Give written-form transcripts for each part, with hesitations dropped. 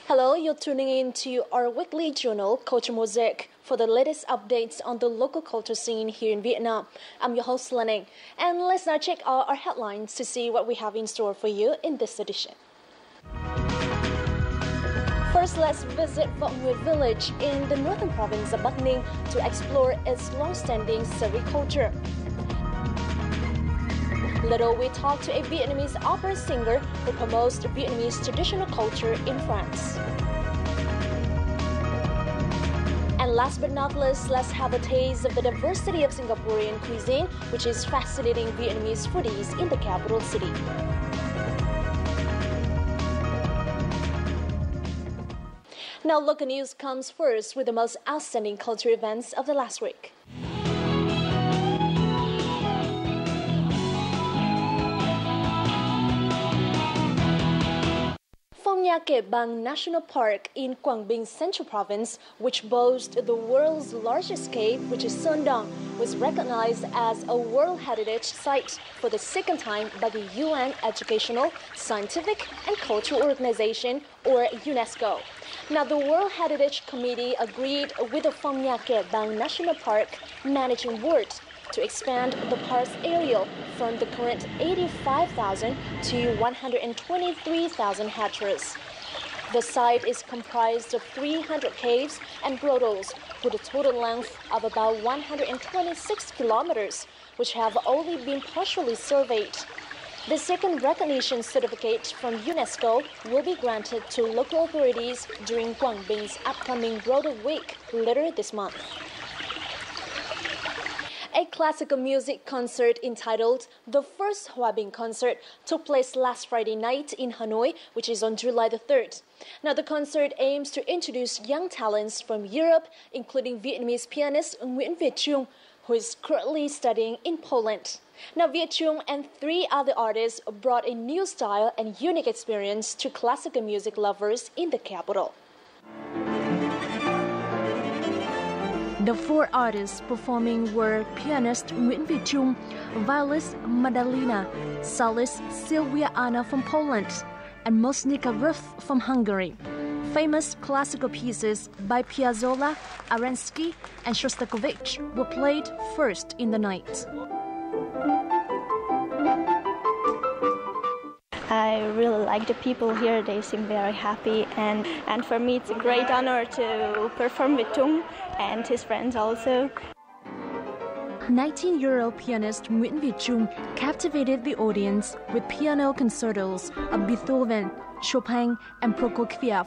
Hello, you're tuning in to our weekly journal, Culture Mosaic, for the latest updates on the local culture scene here in Vietnam. I'm your host, Lenning, and let's now check out our headlines to see what we have in store for you in this edition. First, let's visit Vọng Nguyệt village in the northern province of Bắc Ninh to explore its long-standing Seri culture. Little, we talk to a Vietnamese opera singer who promotes the Vietnamese traditional culture in France. And last but not least, let's have a taste of the diversity of Singaporean cuisine, which is fascinating Vietnamese foodies in the capital city. Now, local news comes first with the most outstanding culture events of the last week. Phong Nha Kẻ Bàng National Park in Quảng Bình Central Province, which boasts the world's largest cave, which is Sơn Dòng, was recognized as a World Heritage Site for the second time by the UN Educational, Scientific and Cultural Organization, or UNESCO. Now, the World Heritage Committee agreed with the Phong Nha Kẻ Bàng National Park Managing Board to expand the park's area from the current 85,000 to 123,000 hectares. The site is comprised of 300 caves and grottos with a total length of about 126 kilometers, which have only been partially surveyed. The second recognition certificate from UNESCO will be granted to local authorities during Quảng Bing's upcoming Grotto Week later this month. A classical music concert entitled The First Hòa Bình Concert took place last Friday night in Hanoi, which is on July the 3rd. Now, the concert aims to introduce young talents from Europe, including Vietnamese pianist Nguyễn Việt Trung, who is currently studying in Poland. Now, Việt Trung and 3 other artists brought a new style and unique experience to classical music lovers in the capital. The 4 artists performing were pianist Nguyễn Việt Trung, violist Madalina, cellist Sylvia Anna from Poland, and Mosnica Ruth from Hungary. Famous classical pieces by Piazzolla, Arensky, and Shostakovich were played first in the night. I really like the people here. They seem very happy, and for me it's a great honor to perform with Trung and his friends also. 19-year-old pianist Nguyễn Việt Trung captivated the audience with piano concertos of Beethoven, Chopin, and Prokofiev.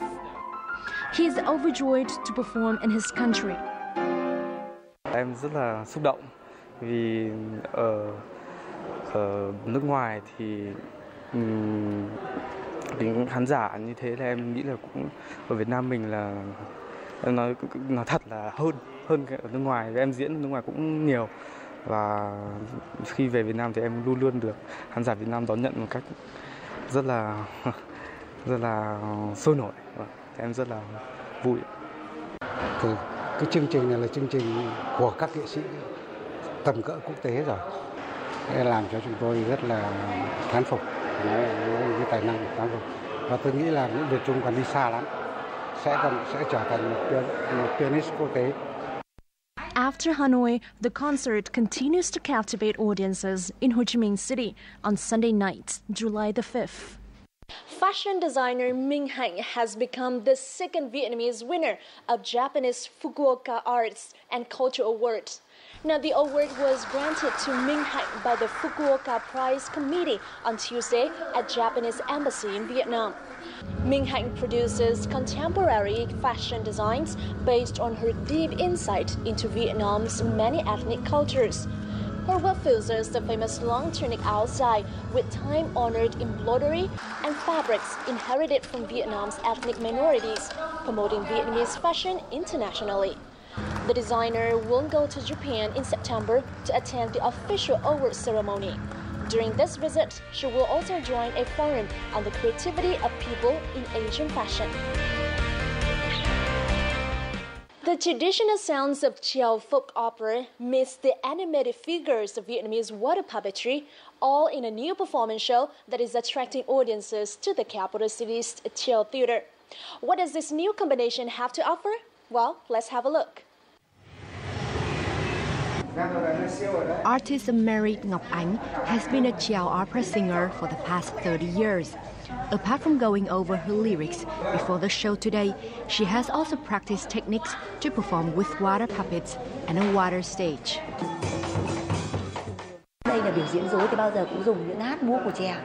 He is overjoyed to perform in his country. Em rất là xúc động vì ở nước ngoài thì những khán giả như thế là em nghĩ là cũng ở Việt Nam mình là em nói thật là hơn ở nước ngoài. Em diễn ở nước ngoài cũng nhiều và khi về Việt Nam thì em luôn luôn được khán giả Việt Nam đón nhận một cách rất là sôi nổi. Em rất là vui. Cái chương trình này là chương trình của các nghệ sĩ tầm cỡ quốc tế rồi, để làm cho chúng tôi rất là thán phục với tài năng thán phục, và tôi nghĩ là Nguyễn Việt Trung còn đi xa lắm, sẽ trở thành một pianist quốc tế. After Hanoi, the concert continues to captivate audiences in Ho Chi Minh City on Sunday night, July the 5th. Fashion designer Minh Hạnh has become the second Vietnamese winner of Japanese Fukuoka Arts and Culture Award. Now, the award was granted to Minh Hạnh by the Fukuoka Prize Committee on Tuesday at Japanese Embassy in Vietnam. Minh Hạnh produces contemporary fashion designs based on her deep insight into Vietnam's many ethnic cultures. Her work features the famous long tunic outside with time-honored embroidery and fabrics inherited from Vietnam's ethnic minorities, promoting Vietnamese fashion internationally. The designer will go to Japan in September to attend the official award ceremony. During this visit, she will also join a forum on the creativity of people in Asian fashion. The traditional sounds of Chao folk opera meets the animated figures of Vietnamese water puppetry, all in a new performance show that is attracting audiences to the capital city's Chao Theater. What does this new combination have to offer? Well, let's have a look. Artist Mary Ngọc Ánh has been a Chèo opera singer for the past 30 years. Apart from going over her lyrics before the show today, she has also practiced techniques to perform with water puppets and a water stage. Đây là biểu diễn rối thì bao giờ cũng dùng những hát múa của chèo.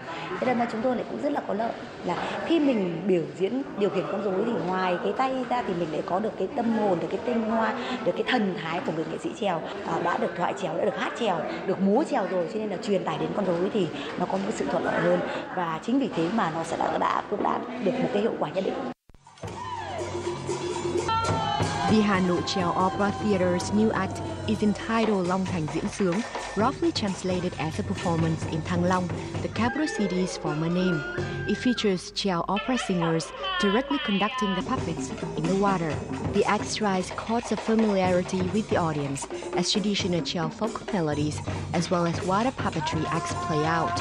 Thế nên là chúng tôi lại cũng rất là có lợi là khi mình biểu diễn điều khiển con rối thì ngoài cái tay ra thì mình lại có được cái tâm hồn, được cái tinh hoa, được cái thần thái của người nghệ sĩ chèo, đã được thoại chèo, đã được hát chèo, được múa chèo rồi, cho nên là truyền tải đến con rối thì nó có một sự thuận lợi hơn và chính vì thế mà nó sẽ cũng đã được một cái hiệu quả nhất định. The Hanoi Chèo Opera Theatre's new act is entitled Long Thành Diễn Sướng, roughly translated as a performance in Thăng Long, the capital city's former name. It features Chèo opera singers directly conducting the puppets in the water. The act strikes chords of familiarity with the audience as traditional Chèo folk melodies, as well as water puppetry acts play out.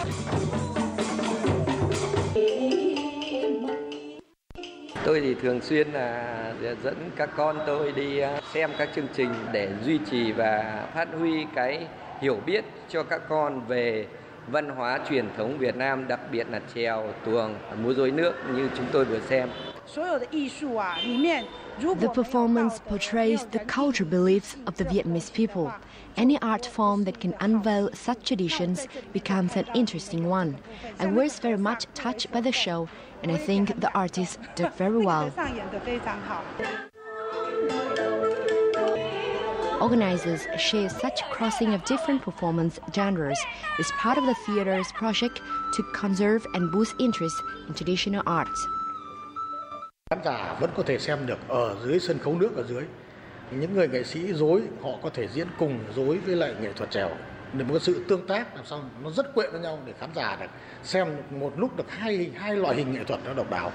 Tôi thì thường xuyên là dẫn các con tôi đi xem các chương trình để duy trì và phát huy cái hiểu biết cho các con về văn hóa truyền thống Việt Nam, đặc biệt là chèo, tuồng, múa rối nước như chúng tôi vừa xem. The performance portrays the cultural beliefs of the Vietnamese people. Any art form that can unveil such traditions becomes an interesting one. I was very much touched by the show, and I think the artists did very well. Organizers share such crossing of different performance genres as part of the theater's project to conserve and boost interest in traditional arts. Khán giả vẫn có thể xem được ở dưới sân khấu nước ở dưới. Những người nghệ sĩ rối họ có thể diễn cùng rối với lại nghệ thuật chèo để một sự tương tác làm sao nó rất quyện với nhau để khán giả được xem một lúc được hai loại hình nghệ thuật nó độc đáo.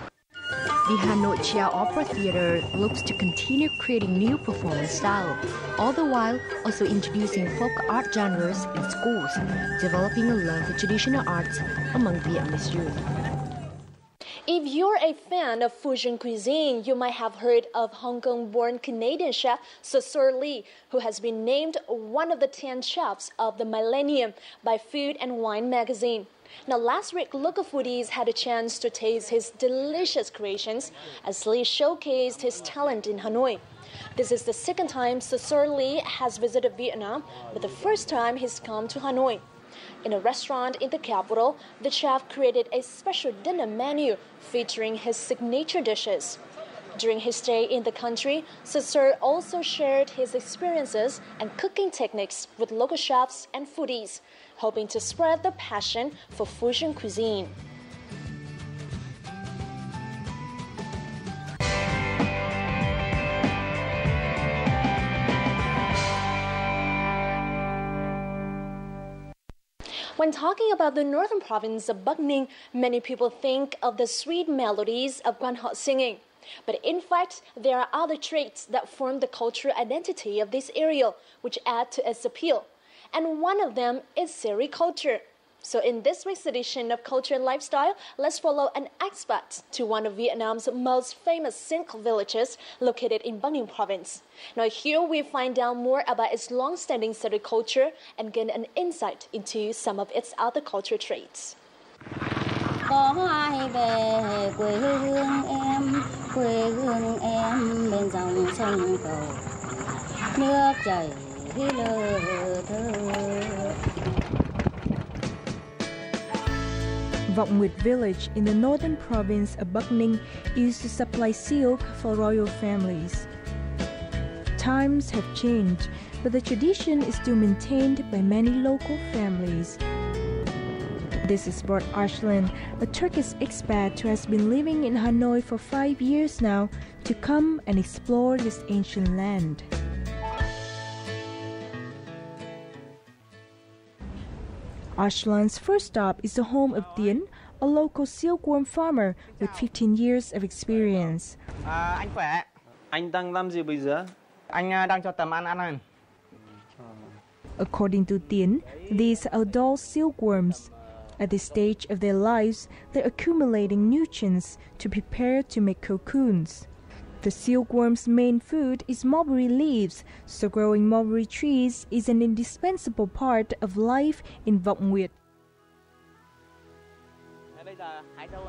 The Hanoi Chèo Opera Theatre looks to continue creating new performance style, all the while also introducing folk art genres in schools, developing a love for traditional arts among Vietnamese youth. If you're a fan of fusion cuisine, you might have heard of Hong Kong-born Canadian chef Cecil Lee, who has been named one of the 10 chefs of the millennium by Food and Wine magazine. Now, last week, local foodies had a chance to taste his delicious creations as Lee showcased his talent in Hanoi. This is the second time Cecil Lee has visited Vietnam, but the first time he's come to Hanoi. In a restaurant in the capital, the chef created a special dinner menu featuring his signature dishes. During his stay in the country, Cecil also shared his experiences and cooking techniques with local chefs and foodies, hoping to spread the passion for fusion cuisine. When talking about the northern province of Bắc Ninh, many people think of the sweet melodies of Quan họ singing. But in fact, there are other traits that form the cultural identity of this area, which add to its appeal. And one of them is sericulture. So in this week's edition of Culture and Lifestyle, let's follow an expert to one of Vietnam's most famous zinc villages located in Bắc Ninh province. Now here we find out more about its long-standing sericulture and gain an insight into some of its other cultural traits. Có ai về quê hương em bên dòng sông cầu, nước chảy lơ thơ. Vọng Nguyệt village in the northern province of Bắc Ninh used to supply silk for royal families. Times have changed, but the tradition is still maintained by many local families. This is brought Arslan, a Turkish expat who has been living in Hanoi for 5 years now, to come and explore this ancient land. Arslan's first stop is the home of Tiến, a local silkworm farmer with 15 years of experience. Anh khỏe. Anh đang làm gì bây giờ? Anh đang cho tầm ăn. According to Tiến, these are doll silkworms. At this stage of their lives, they're accumulating nutrients to prepare to make cocoons. The silkworm's main food is mulberry leaves, so growing mulberry trees is an indispensable part of life in Vọng Nguyệt.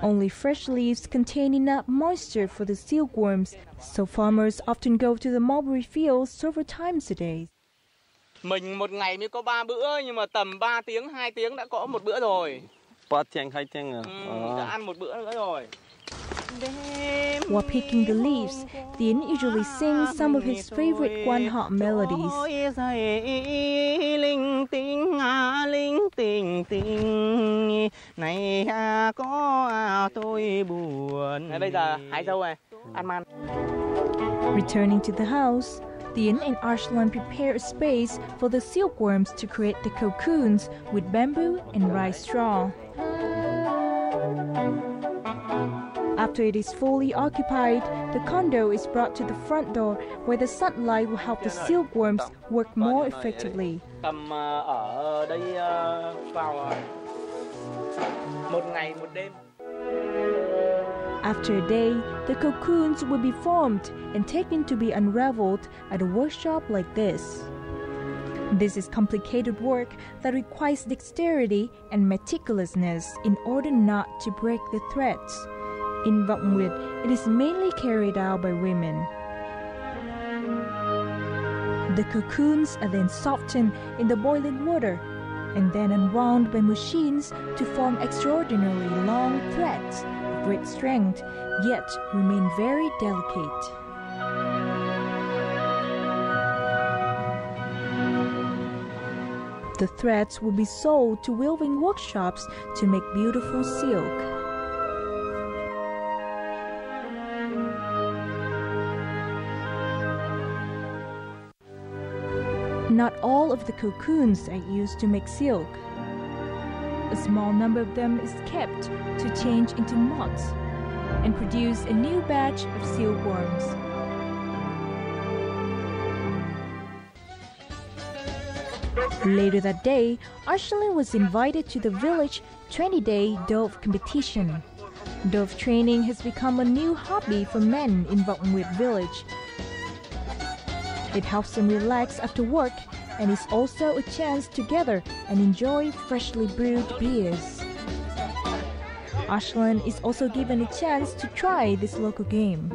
Only fresh leaves contain enough moisture for the silkworms, so farmers often go to the mulberry fields several times a day. Mình một ngày mới có 3 bữa, nhưng mà tầm 3 tiếng, 2 tiếng đã có một bữa rồi. 3 tiếng, 2 tiếng à? Đã ăn một bữa nữa rồi. While picking the leaves, Tiến usually sings some of his favorite Quan Họ melodies. Linh tình này có tôi buồn. Bây giờ hái dâu này, ăn man. Returning to the house, Tiến and Arslan prepare a space for the silkworms to create the cocoons with bamboo and rice straw. After it is fully occupied, the condo is brought to the front door where the sunlight will help the silkworms work more effectively. Tầm ở đây vào 1 ngày 1 đêm. After a day, the cocoons will be formed and taken to be unraveled at a workshop like this. This is complicated work that requires dexterity and meticulousness in order not to break the threads. In Vọng Nguyệt, it is mainly carried out by women. The cocoons are then softened in the boiling water and then unwound by machines to form extraordinarily long threads of great strength, yet remain very delicate. The threads will be sold to weaving workshops to make beautiful silk. Not all of the cocoons are used to make silk. A small number of them is kept to change into moths and produce a new batch of silkworms. Later that day, Arslan was invited to the village 20-day dove competition. Dove training has become a new hobby for men in Vọng Nguyệt village. It helps them relax after work and is also a chance to gather and enjoy freshly brewed beers. Arslan is also given a chance to try this local game.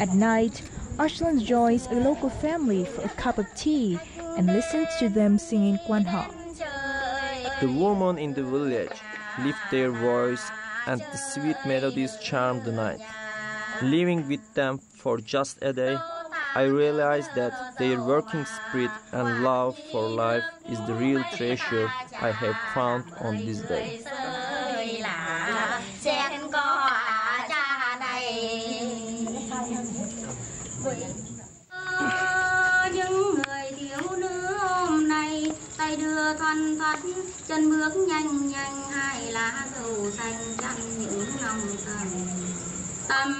At night, Arslan joins a local family for a cup of tea and listens to them singing Quan Họ. The women in the village lift their voice and the sweet melodies charm the night. Living with them for just a day, I realized that their working spirit and love for life is the real treasure I have found on this day. Tay đưa thoăn thoắt, chân bước nhanh nhanh, hai lá dầu xanh chăn những nòng tầm. Tầm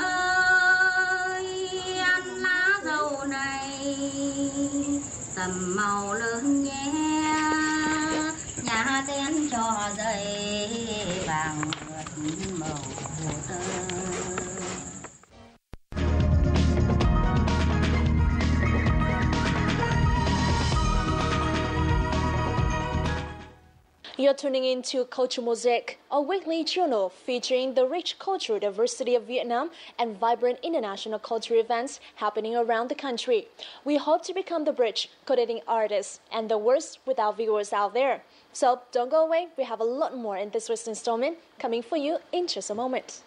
ơi, ăn lá dầu này, tầm màu lớn nhé, nhà tên cho dây vàng mượt màu tơ. You're tuning in to Culture Mosaic, a weekly journal featuring the rich cultural diversity of Vietnam and vibrant international cultural events happening around the country. We hope to become the bridge connecting artists and the worst with our viewers out there. So don't go away, we have a lot more in this week's installment coming for you in just a moment.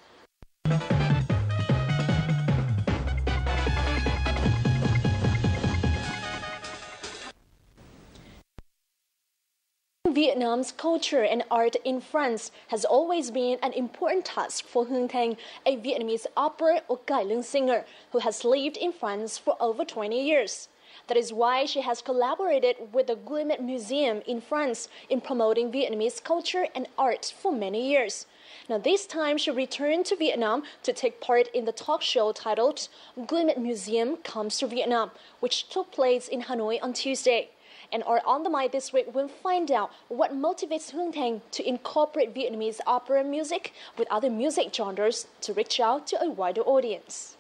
Vietnam's culture and art in France has always been an important task for Hương Thanh, a Vietnamese opera or cải lương singer who has lived in France for over 20 years. That is why she has collaborated with the Cuisine Museum in France in promoting Vietnamese culture and art for many years. Now, this time she returned to Vietnam to take part in the talk show titled Cuisine Museum Comes to Vietnam, which took place in Hanoi on Tuesday. And our On the Mic this week will find out what motivates Hương Thành to incorporate Vietnamese opera music with other music genres to reach out to a wider audience.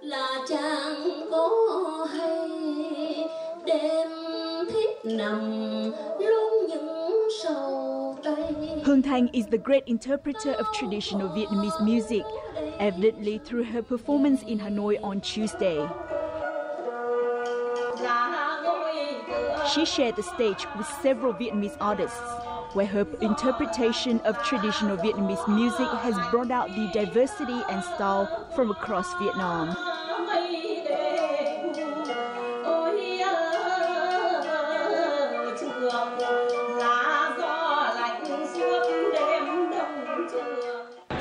Là chàng có hay đêm thiết nằm luôn những sầu tay. Hương Thành is the great interpreter of traditional Vietnamese music, evidently through her performance in Hanoi on Tuesday. She shared the stage with several Vietnamese artists, where her interpretation of traditional Vietnamese music has brought out the diversity and style from across Vietnam.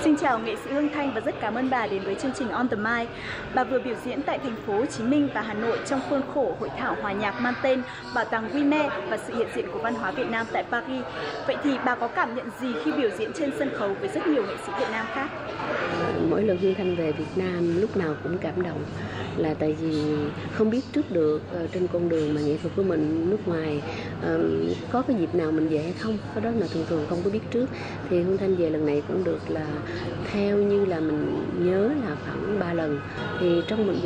Xin chào nghệ sĩ Hương Thành và rất cảm ơn bà đến với chương trình On the Mic. Bà vừa biểu diễn tại thành phố Hồ Chí Minh và Hà Nội trong khuôn khổ hội thảo hòa nhạc mang tên Bảo tàng Cuisine và sự hiện diện của văn hóa Việt Nam tại Paris. Vậy thì bà có cảm nhận gì khi biểu diễn trên sân khấu với rất nhiều nghệ sĩ Việt Nam khác? Mỗi lần Hương Thành về Việt Nam lúc nào cũng cảm động, là tại vì không biết trước được trên con đường mà nghệ thuật của mình nước ngoài có cái dịp nào mình về hay không, cái đó là thường không có biết trước. Thì Hương Thành về lần này cũng được là theo như là mình nhớ là khoảng 3 lần, thì trong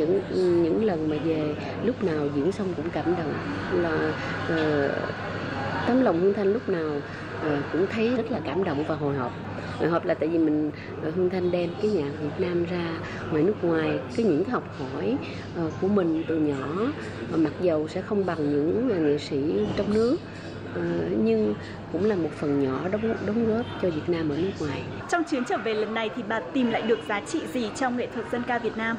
những lần mà về lúc nào diễn xong cũng cảm động, là tấm lòng Hương Thành lúc nào cũng thấy rất là cảm động và hồi hộp. Hồi hộp là tại vì mình Hương Thành đem cái nhạc Việt Nam ra ngoài nước ngoài, những cái học hỏi của mình từ nhỏ, mặc dầu sẽ không bằng những nghệ sĩ trong nước, nhưng cũng là một phần nhỏ đóng góp cho Việt Nam ở nước ngoài. Trong chuyến trở về lần này thì bà tìm lại được giá trị gì trong nghệ thuật dân ca Việt Nam?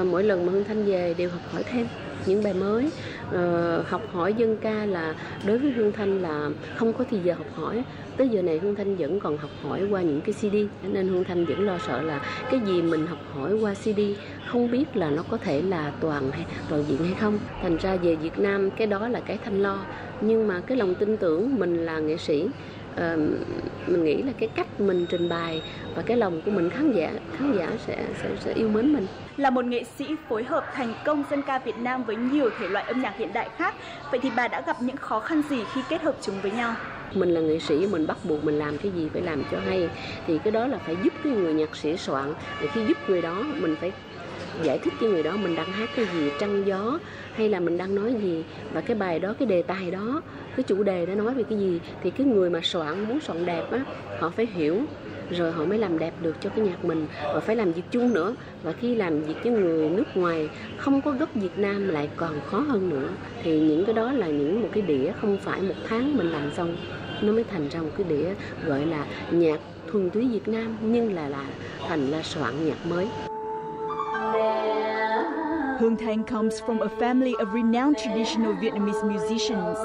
Mỗi lần mà Hương Thành về đều học hỏi thêm những bài mới. Học hỏi dân ca là đối với Hương Thành là không có thì giờ học hỏi. Tới giờ này Hương Thành vẫn còn học hỏi qua những cái CD, nên Hương Thành vẫn lo sợ là cái gì mình học hỏi qua CD không biết là nó có thể là toàn diện hay không. Thành ra về Việt Nam cái đó là cái Thành lo, nhưng mà cái lòng tin tưởng mình là nghệ sĩ, mình nghĩ là cái cách mình trình bày và cái lòng của mình khán giả sẽ yêu mến mình. Là một nghệ sĩ phối hợp thành công dân ca Việt Nam với nhiều thể loại âm nhạc hiện đại khác, vậy thì bà đã gặp những khó khăn gì khi kết hợp chúng với nhau? Mình là nghệ sĩ, mình bắt buộc mình làm cái gì phải làm cho hay, thì cái đó là phải giúp cái người nhạc sĩ soạn. Thì khi giúp người đó mình phải giải thích cho người đó mình đang hát cái gì, trăng gió hay là mình đang nói gì, và cái bài đó, cái đề tài đó, cái chủ đề đó nói về cái gì, thì cái người mà muốn soạn đẹp á, họ phải hiểu rồi họ mới làm đẹp được cho cái nhạc mình, và phải làm việc chung nữa. Và khi làm việc với người nước ngoài không có gốc Việt Nam lại còn khó hơn nữa. Thì những cái đó là một cái đĩa không phải một tháng mình làm xong nó mới thành ra một cái đĩa gọi là nhạc thuần túy Việt Nam, nhưng là thành là soạn nhạc mới. Hương Thành comes from a family of renowned traditional Vietnamese musicians.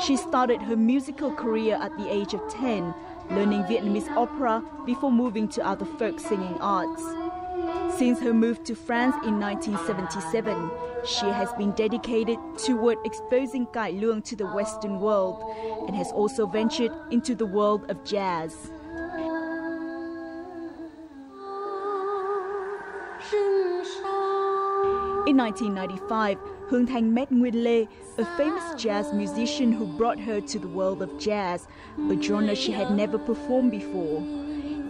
She started her musical career at the age of 10, learning Vietnamese opera before moving to other folk singing arts. Since her move to France in 1977, she has been dedicated toward exposing cải lương to the Western world and has also ventured into the world of jazz. In 1995, Hương Thành met Nguyên Lê, a famous jazz musician who brought her to the world of jazz, a genre she had never performed before.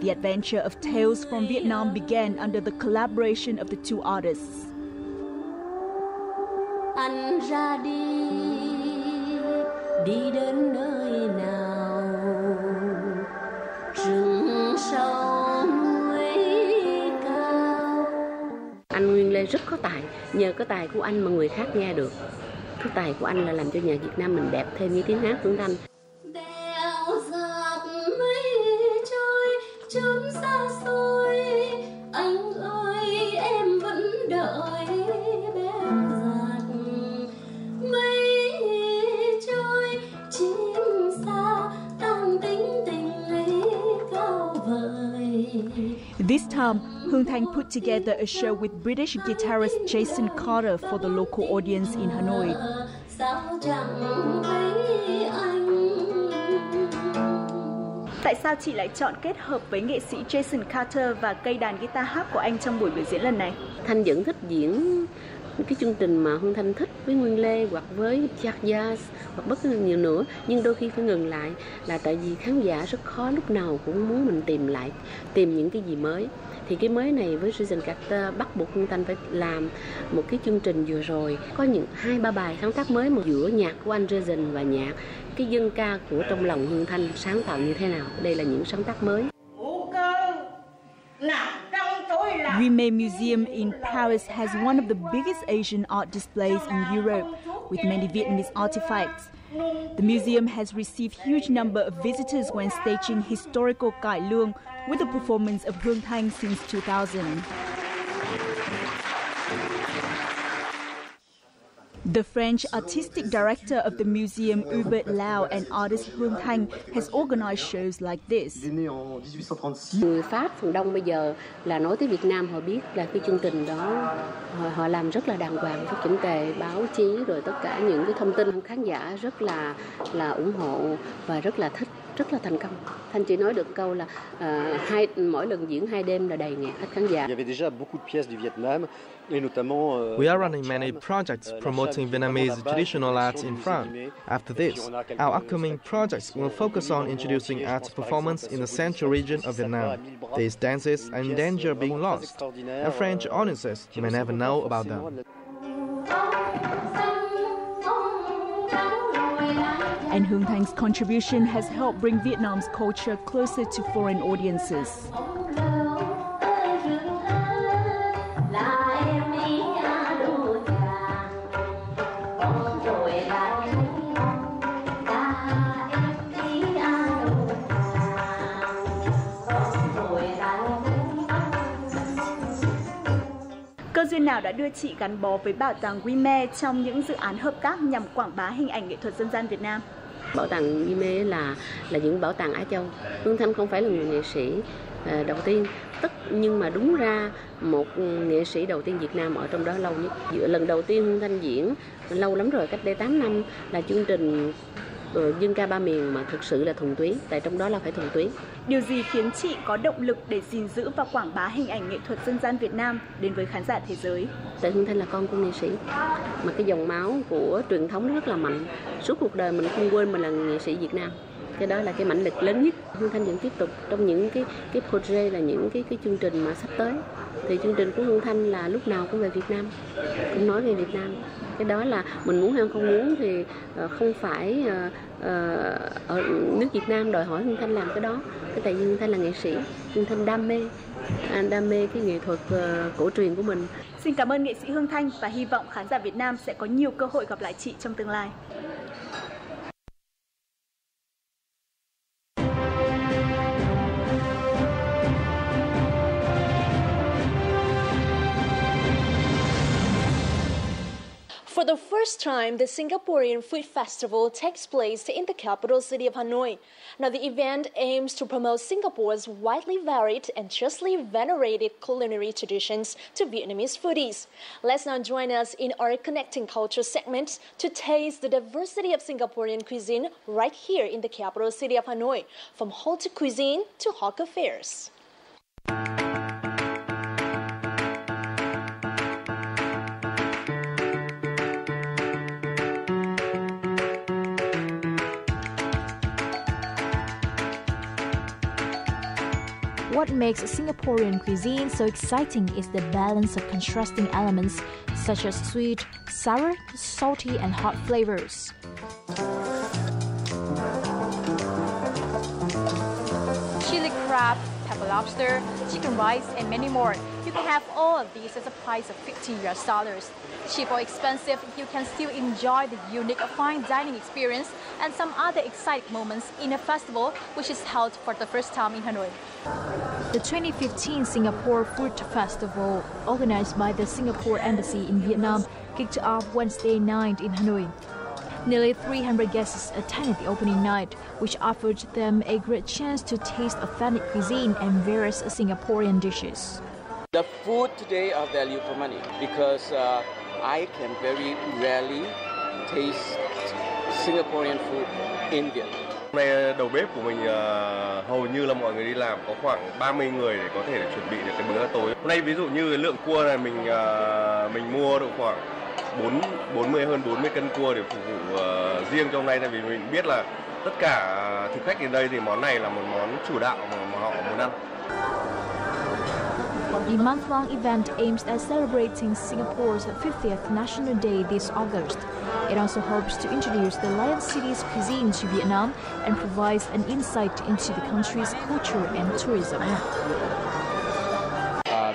The adventure of Tales from Vietnam began under the collaboration of the two artists. Anh ra đi đến nơi nào, rừng sâu núi cao. Anh Nguyên Lê rất có tài, nhờ cái tài của anh mà người khác nghe được. Cái tài của anh là làm cho nhạc Việt Nam mình đẹp thêm như tiếng hát Hương Thành. Đèo dạt mây trôi chốn xa xôi, anh ơi em vẫn đợi bên dạt mây trôi, chim xa tăng tính tình ấy cao vời. This time, Hương Thanh put together a show with British guitarist Jason Carter for the local audience in Hanoi. Tại sao chị lại chọn kết hợp với nghệ sĩ Jason Carter và cây đàn guitar harp của anh trong buổi biểu diễn lần này? Thanh vẫn thích diễn cái chương trình mà Hương Thanh thích với Nguyên Lê hoặc với jazz hoặc bất cứ nhiều nữa, nhưng đôi khi phải ngừng lại là tại vì khán giả rất khó lúc nào cũng muốn mình tìm những cái gì mới. Thì cái mới này với Jason Carter bắt buộc Hương Thanh phải làm một cái chương trình vừa rồi có những 2-3 bài sáng tác mới, một giữa nhạc của anh Jason và nhạc cái dân ca của trong lòng Hương Thanh sáng tạo như thế nào. Đây là những sáng tác mới. Guimet Museum in Paris has one of the biggest Asian art displays in Europe, with many Vietnamese artifacts. The museum has received huge number of visitors when staging historical cải lương with the performance of Hương Thanh since 2000. The French artistic director of the museum, Hubert Lau, and artist Hương Thanh has organized shows like this. Người Pháp phần đông bây giờ là nói tới Việt Nam, họ biết là cái chương trình đó họ làm rất là đàng hoàng, rất chỉnh tề, báo chí rồi tất cả những cái thông tin khán giả rất là ủng hộ và rất là thích, rất là thành công. Thanh chỉ nói được câu là mỗi lần diễn 2 đêm là đầy nghẹt khách khán giả. We are running many projects promoting Vietnamese traditional arts in France. After this, our upcoming projects will focus on introducing art performance in the central region of Vietnam. These dances are in danger of being lost, and French audiences may never know about them. And Hương Thanh contribution has helped bring Vietnam's culture closer to foreign audiences. Cơ duyên nào đã đưa chị gắn bó với bảo tàng Guimet trong những dự án hợp tác nhằm quảng bá hình ảnh nghệ thuật dân gian Việt Nam? Bảo tàng Guimet là những bảo tàng Á Châu. Hương Thanh không phải là người nghệ sĩ đầu tiên, nhưng mà đúng ra một nghệ sĩ đầu tiên Việt Nam ở trong đó lâu nhất. Lần đầu tiên Hương Thanh diễn lâu lắm rồi, cách đây 8 năm là chương trình dân ca ba miền mà thực sự là thuần túy, tại trong đó là phải thuần túy. Điều gì khiến chị có động lực để gìn giữ và quảng bá hình ảnh nghệ thuật dân gian Việt Nam đến với khán giả thế giới? Tại Hương Thanh là con của nghệ sĩ, mà cái dòng máu của truyền thống rất là mạnh. Suốt cuộc đời mình không quên mình là nghệ sĩ Việt Nam. Cái đó là cái mãnh lực lớn nhất. Hương Thanh vẫn tiếp tục trong những cái project là những cái chương trình mà sắp tới. Thì chương trình của Hương Thanh là lúc nào cũng về Việt Nam, cũng nói về Việt Nam. Cái đó là mình muốn hay không muốn thì không phải ở nước Việt Nam đòi hỏi Hương Thanh làm cái đó. Cái tại vì Hương Thanh là nghệ sĩ, Hương Thanh đam mê cái nghệ thuật cổ truyền của mình. Xin cảm ơn nghệ sĩ Hương Thanh và hy vọng khán giả Việt Nam sẽ có nhiều cơ hội gặp lại chị trong tương lai. For the first time, the Singaporean Food Festival takes place in the capital city of Hanoi. Now, the event aims to promote Singapore's widely varied and justly venerated culinary traditions to Vietnamese foodies. Let's now join us in our Connecting Culture segment to taste the diversity of Singaporean cuisine right here in the capital city of Hanoi, from haute cuisine to hawker fairs. What makes Singaporean cuisine so exciting is the balance of contrasting elements such as sweet, sour, salty, and hot flavors. Chili crab, pepper lobster, chicken rice, and many more. You can have all of these at a price of $50. Cheap or expensive, you can still enjoy the unique fine dining experience and some other exciting moments in a festival which is held for the first time in Hanoi. The 2015 Singapore Food Festival, organized by the Singapore Embassy in Vietnam, kicked off Wednesday night in Hanoi. Nearly 300 guests attended the opening night, which offered them a great chance to taste authentic cuisine and various Singaporean dishes. The food today are value for money because I can very rarely taste Singaporean food in Vietnam. Hôm nay đầu bếp của mình hầu như là mọi người đi làm có khoảng 30 người để có thể chuẩn bị được cái bữa tối. Hôm nay ví dụ như cái lượng cua này mình mua được khoảng 40 cân cua để phục vụ riêng cho hôm nay, tại vì mình biết là tất cả thực khách đến đây thì món này là một món chủ đạo mà họ muốn ăn. The month-long event aims at celebrating Singapore's 50th National Day this August. It also hopes to introduce the Lion City's cuisine to Vietnam and provides an insight into the country's culture and tourism.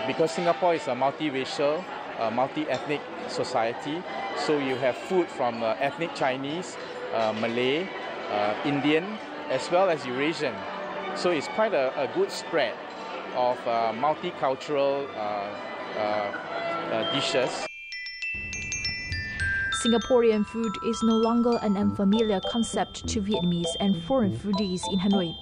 Because Singapore is a multiracial, multi-ethnic society, so you have food from ethnic Chinese, Malay, Indian, as well as Eurasian. So it's quite a good spread of multicultural dishes. Singaporean food is no longer an unfamiliar concept to Vietnamese and foreign foodies in Hanoi.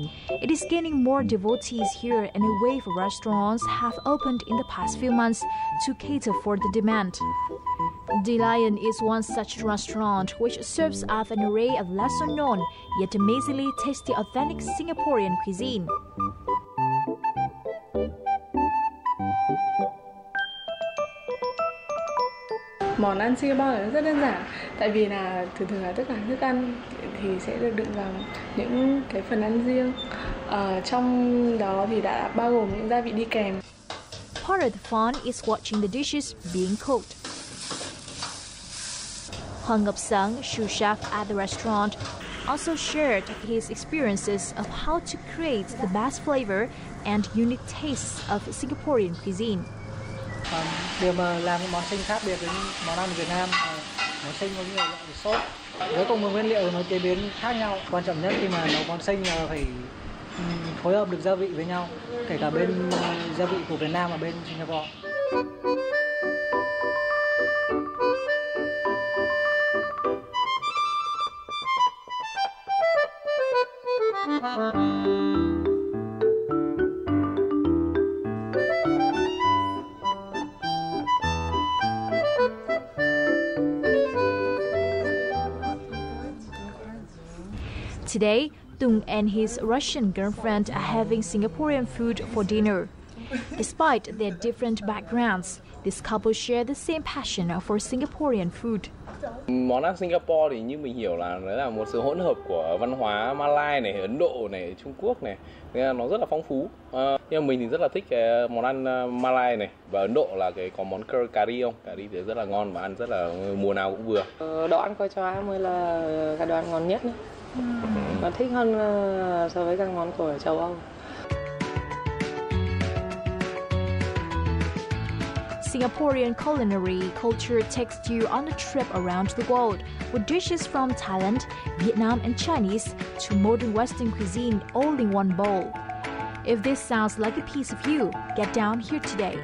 It is gaining more devotees here, and a wave of restaurants have opened in the past few months to cater for the demand. The Lion is one such restaurant which serves up an array of lesser-known yet amazingly tasty authentic Singaporean cuisine. Món ăn Singapore nó rất đơn giản, tại vì là thường là tất cả thức ăn thì sẽ được đựng vào những cái phần ăn riêng. Trong đó thì đã bao gồm những gia vị đi kèm. Part of the fun is watching the dishes being cooked. Hoàng Ngọc Sáng, sous chef at the restaurant, also shared his experiences of how to create the best flavor and unique tastes of Singaporean cuisine. Điều mà làm món sinh khác biệt với món ăn Việt Nam, món sinh có nhiều loại sốt với cùng một nguyên liệu nó chế biến khác nhau. Quan trọng nhất khi mà nấu món sinh là phải phối hợp được gia vị với nhau, kể cả bên gia vị của Việt Nam và bên Singapore. Today, Tung and his Russian girlfriend are having Singaporean food for dinner. Despite their different backgrounds, this couple share the same passion for Singaporean food. Món ăn Singapore thì như mình hiểu là nó là một sự hỗn hợp của văn hóa Malay này, Ấn Độ này, Trung Quốc này, nên nó rất là phong phú. Nhưng mà mình thì rất là thích cái món ăn Malay này, và Ấn Độ là có món curry không? Curry thì rất là ngon và ăn rất là mùa nào cũng vừa. Đồ ăn của châu Á mới là cái đồ ăn ngon nhất nữa. Và thích hơn so với các món của châu Âu. Singaporean culinary culture takes you on a trip around the world with dishes from Thailand, Vietnam and Chinese to modern Western cuisine all in one bowl. If this sounds like a piece of you, get down here today.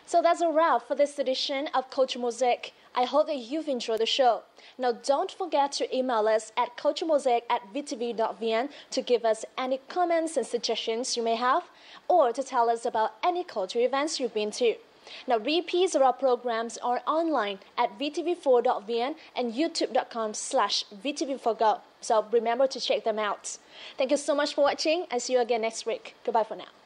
So that's a wrap for this edition of Culture Mosaic. I hope that you've enjoyed the show. Now don't forget to email us at culturemosaic@vtv.vn to give us any comments and suggestions you may have, or to tell us about any culture events you've been to. Now repeats of our programs are online at vtv4.vn and youtube.com/vtv4go. So remember to check them out. Thank you so much for watching. I'll see you again next week. Goodbye for now.